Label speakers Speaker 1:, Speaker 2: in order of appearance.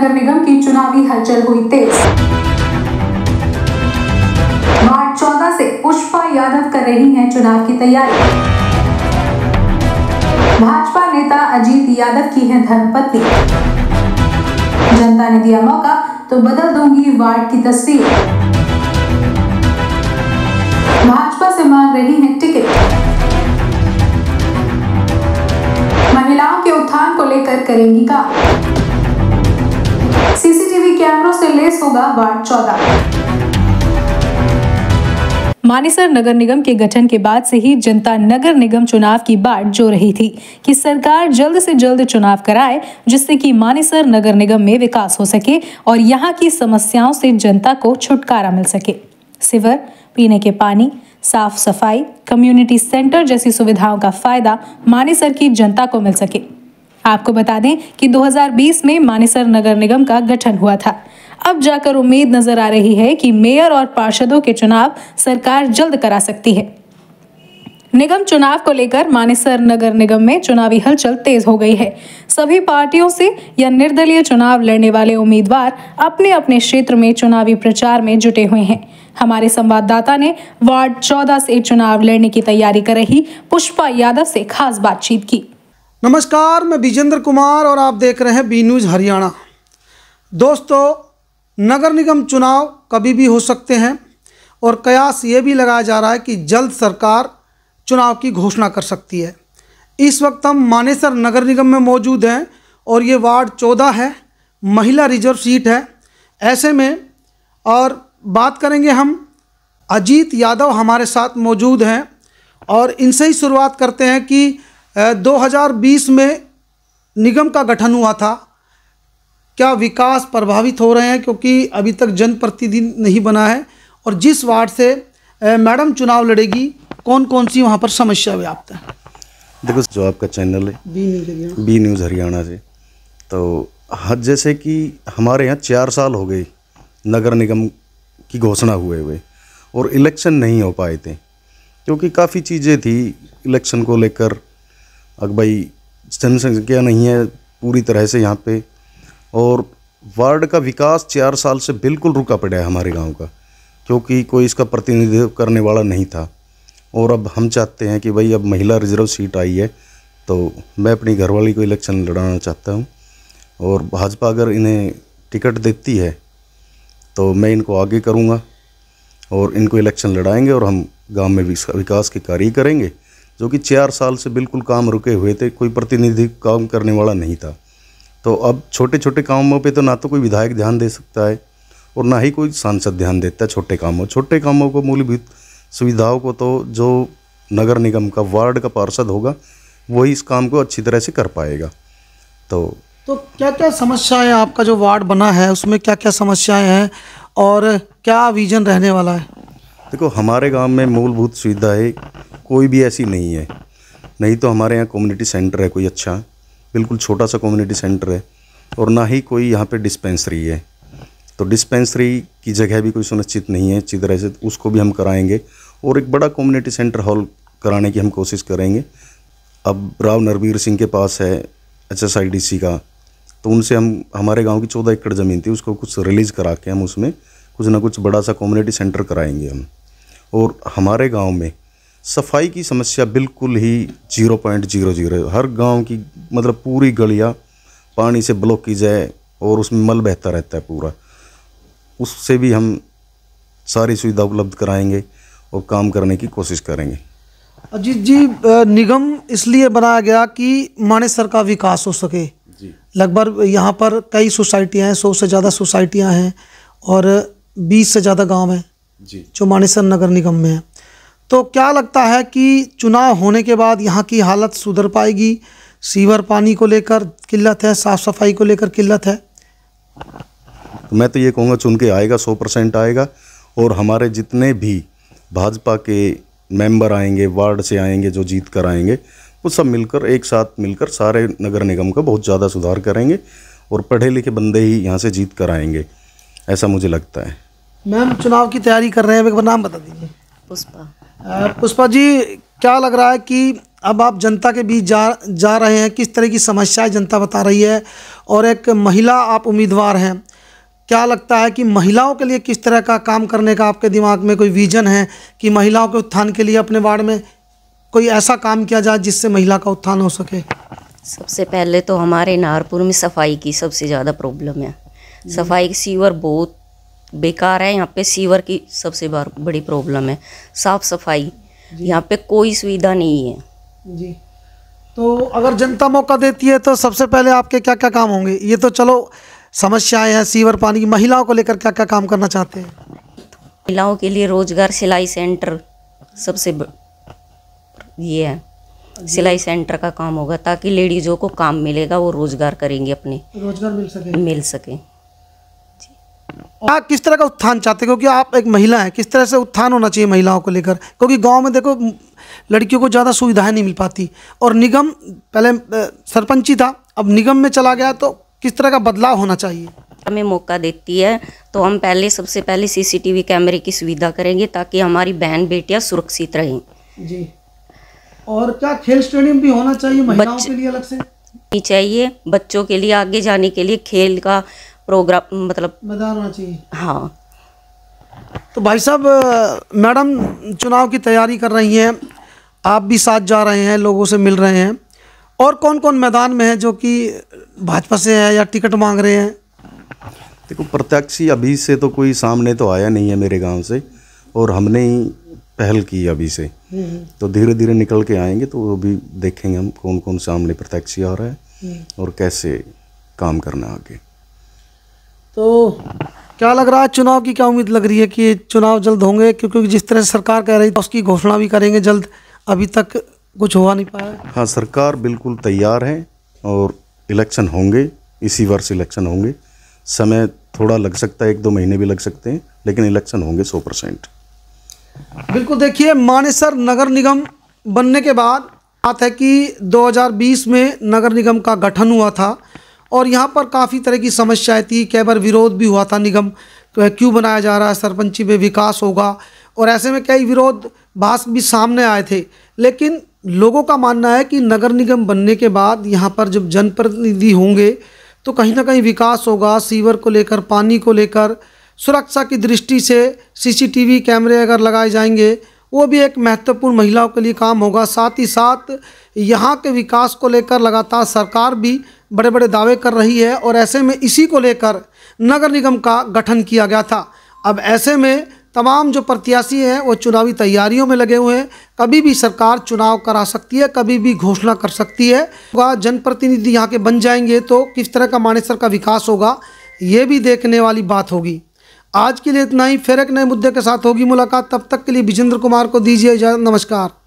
Speaker 1: नगर निगम की चुनावी हलचल हुई तेज। वार्ड 14 से पुष्पा यादव कर रही हैं चुनाव की तैयारी। भाजपा नेता अजीत यादव की है धर्मपत्नी। जनता ने दिया मौका तो बदल दूंगी वार्ड की तस्वीर। भाजपा से मांग रही है टिकट। महिलाओं के उत्थान को लेकर करेंगी काम। सीसीटीवी कैमरों से लैस होगा वार्ड 14। मानेसर नगर निगम के गठन के बाद से ही जनता नगर निगम चुनाव की बाट जो रही थी कि सरकार जल्द से जल्द चुनाव कराए, जिससे कि मानेसर नगर निगम में विकास हो सके और यहाँ की समस्याओं से जनता को छुटकारा मिल सके। सीवर, पीने के पानी, साफ सफाई, कम्युनिटी सेंटर जैसी सुविधाओं का फायदा मानेसर की जनता को मिल सके। आपको बता दें कि 2020 में मानेसर नगर निगम का गठन हुआ था। अब जाकर उम्मीद नजर आ रही है कि मेयर और पार्षदों के चुनाव सरकार जल्द करा सकती है। निगम चुनाव को लेकर मानेसर नगर निगम में चुनावी हलचल तेज हो गई है। सभी पार्टियों से या निर्दलीय चुनाव लड़ने वाले उम्मीदवार अपने अपने क्षेत्र में चुनावी प्रचार में जुटे हुए हैं। हमारे संवाददाता ने वार्ड 14 से चुनाव लड़ने की तैयारी कर रही पुष्पा यादव से खास बातचीत की।
Speaker 2: नमस्कार, मैं विजेंद्र कुमार और आप देख रहे हैं बी न्यूज़ हरियाणा। दोस्तों, नगर निगम चुनाव कभी भी हो सकते हैं और कयास ये भी लगाया जा रहा है कि जल्द सरकार चुनाव की घोषणा कर सकती है। इस वक्त हम मानेसर नगर निगम में मौजूद हैं और ये वार्ड 14 है, महिला रिजर्व सीट है। ऐसे में और बात करेंगे हम, अजीत यादव हमारे साथ मौजूद हैं और इनसे ही शुरुआत करते हैं कि 2020 में निगम का गठन हुआ था। क्या विकास प्रभावित हो रहे हैं, क्योंकि अभी तक जनप्रतिनिधि नहीं बना है, और जिस वार्ड से मैडम चुनाव लड़ेगी कौन कौन सी वहाँ पर समस्या व्याप्त है?
Speaker 3: देखो, जो आपका चैनल है बी न्यूज़ हरियाणा से, तो हद जैसे कि हमारे यहाँ 4 साल हो गए नगर निगम की घोषणा हुए और इलेक्शन नहीं हो पाए थे, क्योंकि काफ़ी चीज़ें थी इलेक्शन को लेकर। अब भाई जनसंख्या नहीं है पूरी तरह से यहाँ पे, और वार्ड का विकास 4 साल से बिल्कुल रुका पड़ा है हमारे गांव का, क्योंकि कोई इसका प्रतिनिधित्व करने वाला नहीं था। और अब हम चाहते हैं कि भाई अब महिला रिजर्व सीट आई है, तो मैं अपनी घरवाली को इलेक्शन लड़ाना चाहता हूँ, और भाजपा अगर इन्हें टिकट देती है तो मैं इनको आगे करूँगा और इनको इलेक्शन लड़ाएंगे और हम गांव में विकास के कार्य करेंगे, जो कि 4 साल से बिल्कुल काम रुके हुए थे, कोई प्रतिनिधि काम करने वाला नहीं था। तो अब छोटे छोटे कामों पे तो ना तो कोई विधायक ध्यान दे सकता है और ना ही कोई सांसद ध्यान देता है। छोटे कामों को, मूलभूत सुविधाओं को तो जो नगर निगम का वार्ड का पार्षद होगा वही इस काम को अच्छी तरह से कर पाएगा। तो
Speaker 2: क्या क्या समस्याएं, आपका जो वार्ड बना है उसमें क्या क्या समस्याएं हैं और क्या विजन रहने वाला है?
Speaker 3: देखो, हमारे गांव में मूलभूत सुविधाएं कोई भी ऐसी नहीं है। नहीं तो हमारे यहाँ कम्युनिटी सेंटर है कोई अच्छा, बिल्कुल छोटा सा कम्युनिटी सेंटर है, और ना ही कोई यहाँ पे डिस्पेंसरी है। तो डिस्पेंसरी की जगह भी कोई सुनिश्चित नहीं है अच्छी तरह से, उसको भी हम कराएंगे और एक बड़ा कम्युनिटी सेंटर हॉल कराने की हम कोशिश करेंगे। अब राव नरवीर सिंह के पास है HSIDC का, तो उनसे हम, हमारे गांव की 14 एकड़ ज़मीन थी, उसको कुछ रिलीज़ करा के हम उसमें कुछ ना कुछ बड़ा सा कम्युनिटी सेंटर कराएंगे हम। और हमारे गांव में सफाई की समस्या बिल्कुल ही 0.00 है। हर गांव की मतलब पूरी गलियां पानी से ब्लॉक की जाए और उसमें मल बहता रहता है पूरा, उससे भी हम सारी सुविधा उपलब्ध कराएंगे और काम करने की कोशिश करेंगे।
Speaker 2: अजीत जी, निगम इसलिए बनाया गया कि मानेसर का विकास हो सके। लगभग यहाँ पर कई सोसाइटियाँ हैं, 100 से ज़्यादा सोसाइटियाँ हैं और 20 से ज़्यादा गांव हैं जो मानेसर नगर निगम में है। तो क्या लगता है कि चुनाव होने के बाद यहाँ की हालत सुधर पाएगी? सीवर पानी को लेकर किल्लत है, साफ़ सफाई को लेकर किल्लत है।
Speaker 3: मैं तो ये कहूँगा चुन के आएगा, 100% आएगा, और हमारे जितने भी भाजपा के मेंबर आएंगे, वार्ड से आएंगे, जो जीत कर आएंगे, वो सब मिलकर एक साथ मिलकर सारे नगर निगम का बहुत ज़्यादा सुधार करेंगे और पढ़े लिखे बंदे ही यहाँ से जीत कर आएंगे, ऐसा मुझे लगता है।
Speaker 2: मैम, चुनाव की तैयारी कर रहे हैं, एक बार नाम बता दीजिए।
Speaker 4: पुष्पा।
Speaker 2: पुष्पा जी, क्या लग रहा है कि अब आप जनता के बीच जा रहे हैं, किस तरह की समस्याएं जनता बता रही है, और एक महिला आप उम्मीदवार हैं, क्या लगता है कि महिलाओं के लिए किस तरह का काम करने का आपके दिमाग में कोई विजन है कि महिलाओं के उत्थान के लिए अपने वार्ड में कोई ऐसा काम किया जाए जिससे महिला का उत्थान हो सके?
Speaker 4: सबसे पहले तो हमारे नाहरपुर में सफाई की सबसे ज़्यादा प्रॉब्लम है। सफाई की सीवर बहुत बेकार है, यहाँ पे सीवर की सबसे बड़ी प्रॉब्लम है। साफ़ सफाई यहाँ पे कोई सुविधा नहीं है
Speaker 2: जी। तो अगर जनता मौका देती है तो सबसे पहले आपके क्या क्या काम होंगे? ये तो चलो समस्याएं हैं, सीवर, पानी की, महिलाओं को लेकर क्या क्या काम करना चाहते हैं?
Speaker 4: महिलाओं के लिए रोजगार सिलाई सेंटर सबसे ये है, सिलाई सेंटर का काम होगा ताकि लेडीज़ों को काम मिलेगा, वो रोजगार करेंगे, अपने
Speaker 2: रोजगार मिल सके। आप किस तरह का उत्थान चाहते हैं, क्योंकि आप एक महिला हैं, किस तरह से उत्थान होना चाहिए महिलाओं को लेकर? क्योंकि गांव में देखो लड़कियों को ज़्यादा सुविधाएं नहीं मिल पाती, और निगम पहले सरपंची था, अब निगम में चला गया, तो किस तरह का बदलाव होना चाहिए?
Speaker 4: हमें मौका देती है तो हम सबसे पहले CCTV कैमरे की सुविधा करेंगे ताकि हमारी बहन बेटियां सुरक्षित रहें
Speaker 2: जी। और क्या खेल स्टेडियम भी होना चाहिए महिलाओं के लिए अलग से?
Speaker 4: नहीं चाहिए, बच्चों के लिए आगे जाने के लिए खेल का प्रोग्राम, मतलब
Speaker 2: मैदान होना चाहिए।
Speaker 4: हाँ।
Speaker 2: तो भाई साहब, मैडम चुनाव की तैयारी कर रही हैं, आप भी साथ जा रहे हैं, लोगों से मिल रहे हैं, और कौन कौन मैदान में है जो कि भाजपा से है या टिकट मांग रहे हैं?
Speaker 3: देखो, प्रत्याशी अभी से तो कोई सामने तो आया नहीं है मेरे गांव से, और हमने ही पहल की अभी से, तो धीरे धीरे निकल के आएंगे, तो वो भी देखेंगे हम कौन कौन सामने प्रत्याशी आ रहा है और कैसे काम करना आगे।
Speaker 2: तो क्या लग रहा है, चुनाव की क्या उम्मीद लग रही है कि चुनाव जल्द होंगे? क्योंकि जिस तरह से सरकार कह रही थी उसकी घोषणा भी करेंगे जल्द, अभी तक कुछ हुआ नहीं पाया।
Speaker 3: हाँ, सरकार बिल्कुल तैयार है, और इलेक्शन होंगे, इसी वर्ष इलेक्शन होंगे। समय थोड़ा लग सकता है, 1-2 महीने भी लग सकते हैं, लेकिन इलेक्शन होंगे 100%।
Speaker 2: बिल्कुल। देखिए, मानेसर नगर निगम बनने के बाद बात है कि 2020 में नगर निगम का गठन हुआ था, और यहाँ पर काफ़ी तरह की समस्याएं थी, कई बार विरोध भी हुआ था, निगम क्यों बनाया जा रहा है, सरपंची में विकास होगा, और ऐसे में कई विरोध भाष भी सामने आए थे। लेकिन लोगों का मानना है कि नगर निगम बनने के बाद यहाँ पर जब जनप्रतिनिधि होंगे तो कहीं ना कहीं विकास होगा, सीवर को लेकर, पानी को लेकर, सुरक्षा की दृष्टि से CCTV कैमरे अगर लगाए जाएंगे, वो भी एक महत्वपूर्ण महिलाओं के लिए काम होगा। साथ ही साथ यहाँ के विकास को लेकर लगातार सरकार भी बड़े बड़े दावे कर रही है, और ऐसे में इसी को लेकर नगर निगम का गठन किया गया था। अब ऐसे में तमाम जो प्रत्याशी हैं वो चुनावी तैयारियों में लगे हुए हैं। कभी भी सरकार चुनाव करा सकती है, कभी भी घोषणा कर सकती है। जनप्रतिनिधि यहाँ के बन जाएंगे तो किस तरह का मानेसर का विकास होगा, ये भी देखने वाली बात होगी। आज के लिए इतना ही, फिर एक नए मुद्दे के साथ होगी मुलाकात। तब तक के लिए विजेंद्र कुमार को दीजिए इजाज़त। नमस्कार।